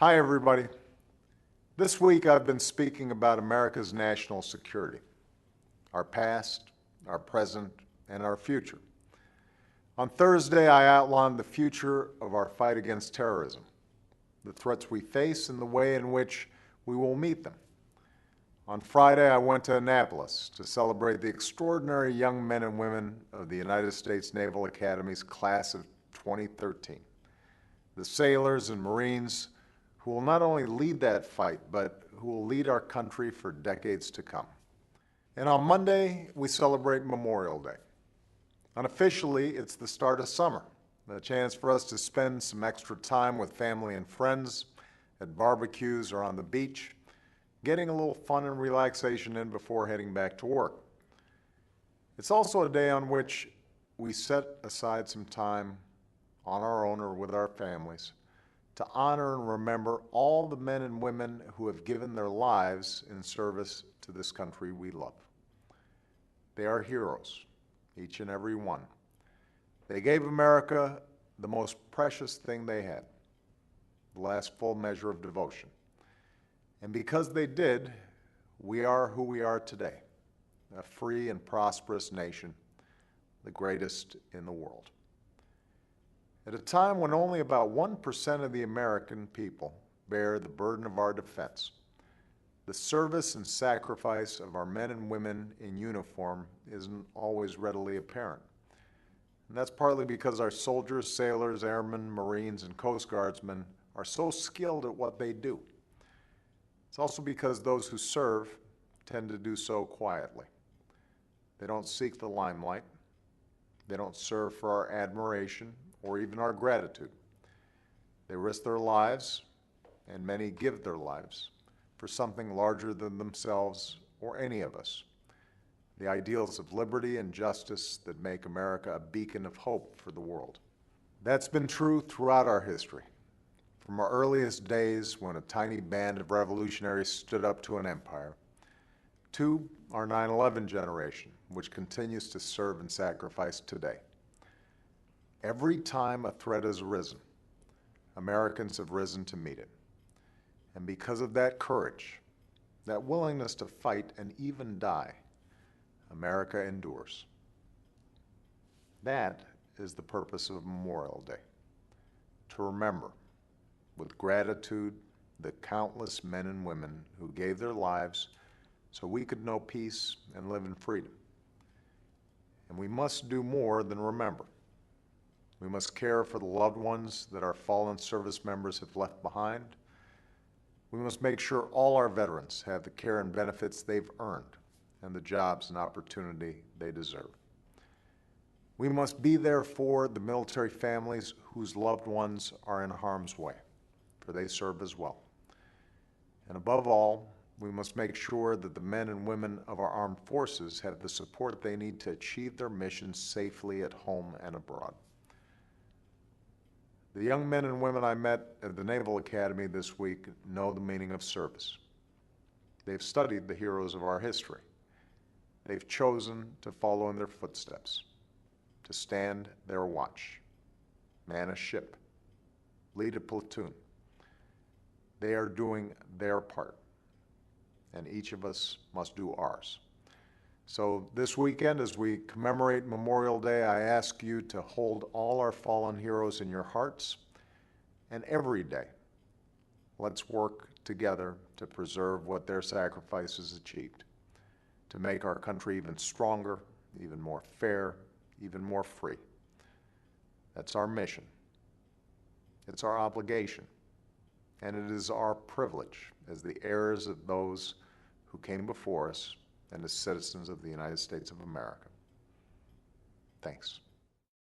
Hi, everybody. This week I've been speaking about America's national security, our past, our present, and our future. On Thursday, I outlined the future of our fight against terrorism, the threats we face, and the way in which we will meet them. On Friday, I went to Annapolis to celebrate the extraordinary young men and women of the United States Naval Academy's class of 2013, the sailors and Marines who will not only lead that fight, but who will lead our country for decades to come. And on Monday, we celebrate Memorial Day. Unofficially, it's the start of summer, a chance for us to spend some extra time with family and friends at barbecues or on the beach, getting a little fun and relaxation in before heading back to work. It's also a day on which we set aside some time on our own or with our families to honor and remember all the men and women who have given their lives in service to this country we love. They are heroes, each and every one. They gave America the most precious thing they had, the last full measure of devotion. And because they did, we are who we are today, a free and prosperous nation, the greatest in the world. At a time when only about 1% of the American people bear the burden of our defense, the service and sacrifice of our men and women in uniform isn't always readily apparent. And that's partly because our soldiers, sailors, airmen, Marines, and Coast Guardsmen are so skilled at what they do. It's also because those who serve tend to do so quietly. They don't seek the limelight. They don't serve for our admiration or even our gratitude. They risk their lives, and many give their lives, for something larger than themselves or any of us, the ideals of liberty and justice that make America a beacon of hope for the world. That's been true throughout our history, from our earliest days when a tiny band of revolutionaries stood up to an empire, to our 9/11 generation, which continues to serve and sacrifice today. Every time a threat has arisen, Americans have risen to meet it. And because of that courage, that willingness to fight and even die, America endures. That is the purpose of Memorial Day, to remember with gratitude the countless men and women who gave their lives so we could know peace and live in freedom. And we must do more than remember. We must care for the loved ones that our fallen service members have left behind. We must make sure all our veterans have the care and benefits they've earned and the jobs and opportunity they deserve. We must be there for the military families whose loved ones are in harm's way, for they serve as well. And above all, we must make sure that the men and women of our armed forces have the support they need to achieve their missions safely at home and abroad. The young men and women I met at the Naval Academy this week know the meaning of service. They've studied the heroes of our history. They've chosen to follow in their footsteps, to stand their watch, man a ship, lead a platoon. They are doing their part, and each of us must do ours. So this weekend, as we commemorate Memorial Day, I ask you to hold all our fallen heroes in your hearts, and every day, let's work together to preserve what their sacrifices achieved, to make our country even stronger, even more fair, even more free. That's our mission. It's our obligation, and it is our privilege as the heirs of those who came before us and as citizens of the United States of America. Thanks.